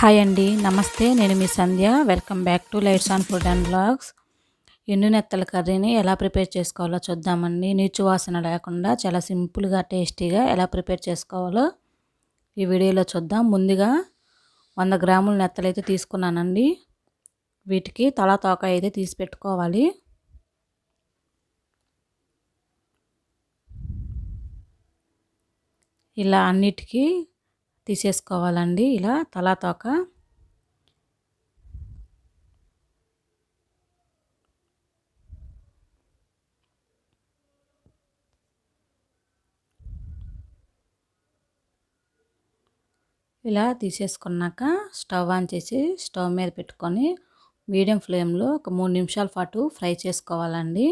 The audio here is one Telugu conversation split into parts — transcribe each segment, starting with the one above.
హాయ్ అండి, నమస్తే. నేను మీ Sandhya. Welcome back to lights on food and blogs. ఎండు నెత్తల కర్రీని ఎలా ప్రిపేర్ చేసుకోవాలో చూద్దామండి. నీచు వాసన లేకుండా చాలా సింపుల్గా టేస్టీగా ఎలా ప్రిపేర్ చేసుకోవాలో ఈ వీడియోలో చూద్దాం. ముందుగా 100 గ్రాముల నెత్తలు అయితే తీసుకున్నానండి. వీటికి తల తోక అయితే తీసి పెట్టుకోవాలి. ఇలా అన్నిటికీ తీసేసుకోవాలండి. ఇలా తల తోక ఇలా తీసేసుకున్నాక స్టవ్ ఆన్ చేసి స్టవ్ మీద పెట్టుకొని మీడియం ఫ్లేమ్లో ఒక 3 నిమిషాల పాటు ఫ్రై చేసుకోవాలండి.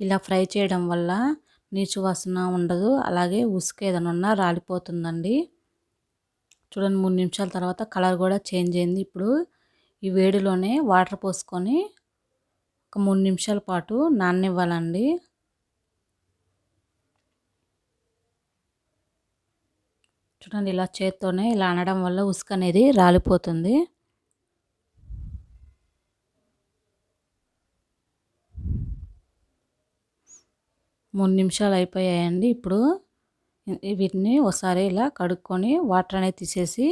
ఇలా ఫ్రై చేయడం వల్ల నీచు వాసన ఉండదు, అలాగే ఉసుక ఏదైనా ఉన్నా రాలిపోతుందండి. చూడండి, 3 నిమిషాల తర్వాత కలర్ కూడా చేంజ్ అయింది. ఇప్పుడు ఈ వేడిలోనే వాటర్ పోసుకొని ఒక 3 నిమిషాల పాటు నాననివ్వాలండి. చూడండి, ఇలా చేత్తోనే ఇలా అనడం వల్ల ఉసుక అనేది రాలిపోతుంది. మూడు నిమిషాలు అయిపోయాయండి. ఇప్పుడు వీటిని ఒకసారి ఇలా కడుక్కొని వాటర్ అనేది తీసేసి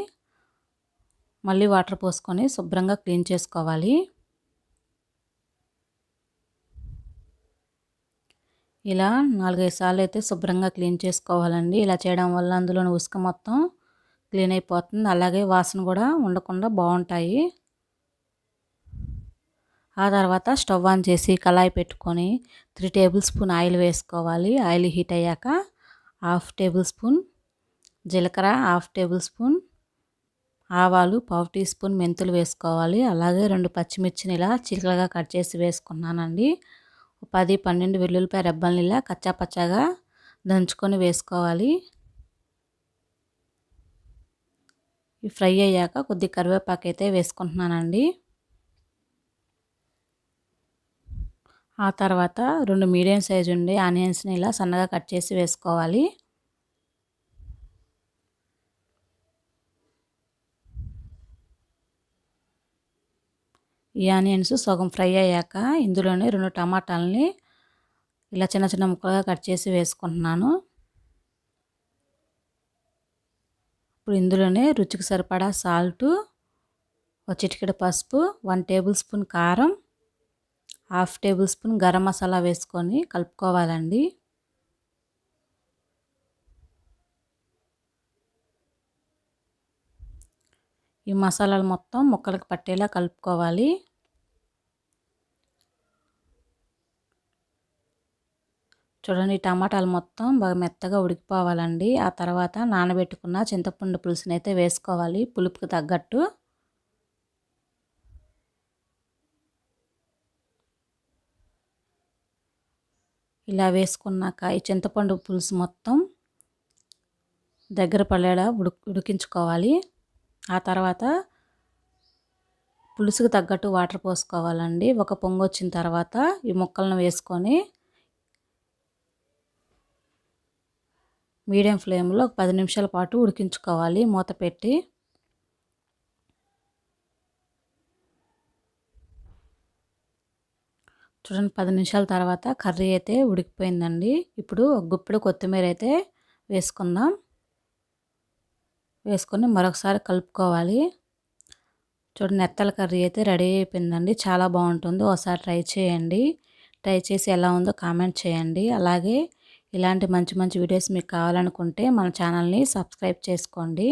మళ్ళీ వాటర్ పోసుకొని శుభ్రంగా క్లీన్ చేసుకోవాలి. ఇలా 4-5 సార్లు అయితే శుభ్రంగా క్లీన్ చేసుకోవాలండి. ఇలా చేయడం వల్ల అందులోని ఉసుక మొత్తం క్లీన్ అయిపోతుంది, అలాగే వాసన కూడా ఉండకుండా బాగుంటాయి. ఆ తర్వాత స్టవ్ ఆన్ చేసి కళాయి పెట్టుకొని 3 టేబుల్ స్పూన్ ఆయిల్ వేసుకోవాలి. ఆయిల్ హీట్ అయ్యాక 1/2 టేబుల్ స్పూన్ జీలకర్ర, 1/2 టేబుల్ స్పూన్ ఆవాలు, 1/2 టీ స్పూన్ మెంతులు వేసుకోవాలి. అలాగే 2 పచ్చిమిర్చిని ఇలా చిలుకలుగా కట్ చేసి వేసుకున్నానండి. 10-12 వెల్లుల్లిపాయ రెబ్బల్ని ఇలా కచ్చాపచ్చాగా దంచుకొని వేసుకోవాలి. ఈ ఫ్రై అయ్యాక కొద్ది కరివేపాకు అయితే వేసుకుంటున్నానండి. ఆ తర్వాత 2 మీడియం సైజు ఉండే ఆనియన్స్ని ఇలా సన్నగా కట్ చేసి వేసుకోవాలి. ఈ ఆనియన్స్ సగం ఫ్రై అయ్యాక ఇందులోనే 2 టమాటాలని ఇలా చిన్న చిన్న ముక్కలుగా కట్ చేసి వేసుకుంటున్నాను. ఇప్పుడు ఇందులోనే రుచికి సరిపడా సాల్టు, ఒక చిటికెడు పసుపు, 1 టేబుల్ స్పూన్ కారం, 1/2 టేబుల్ స్పూన్ గరం మసాలా వేసుకొని కలుపుకోవాలండి. ఈ మసాలాలు మొత్తం ముక్కలకు పట్టేలా కలుపుకోవాలి. చూడండి, టమాటాలు మొత్తం బాగా మెత్తగా ఉడికిపోవాలండి. ఆ తర్వాత నానబెట్టుకున్న చింతపండు పులుసుని అయితే వేసుకోవాలి, పులుపుకి తగ్గట్టు. ఇలా వేసుకున్నాక ఈ చింతపండు పులుసు మొత్తం దగ్గర పడేలా ఉడికించుకోవాలి. ఆ తర్వాత పులుసుకు తగ్గట్టు వాటర్ పోసుకోవాలండి. ఒక పొంగు వచ్చిన తర్వాత ఈ ముక్కలను వేసుకొని మీడియం ఫ్లేమ్లో ఒక 10 నిమిషాల పాటు ఉడికించుకోవాలి మూత పెట్టి. చూడండి, 10 నిమిషాల తర్వాత కర్రీ అయితే ఉడికిపోయిందండి. ఇప్పుడు ఒక గుప్పెడు కొత్తిమీర అయితే వేసుకుందాం. వేసుకొని మరొకసారి కలుపుకోవాలి. చూడండి, నెత్తల కర్రీ అయితే రెడీ అయిపోయిందండి. చాలా బాగుంటుంది, ఒకసారి ట్రై చేయండి. ట్రై చేసి ఎలా ఉందో కామెంట్ చేయండి. అలాగే ఇలాంటి మంచి మంచి వీడియోస్ మీకు కావాలనుకుంటే మన ఛానల్ని సబ్స్క్రైబ్ చేసుకోండి.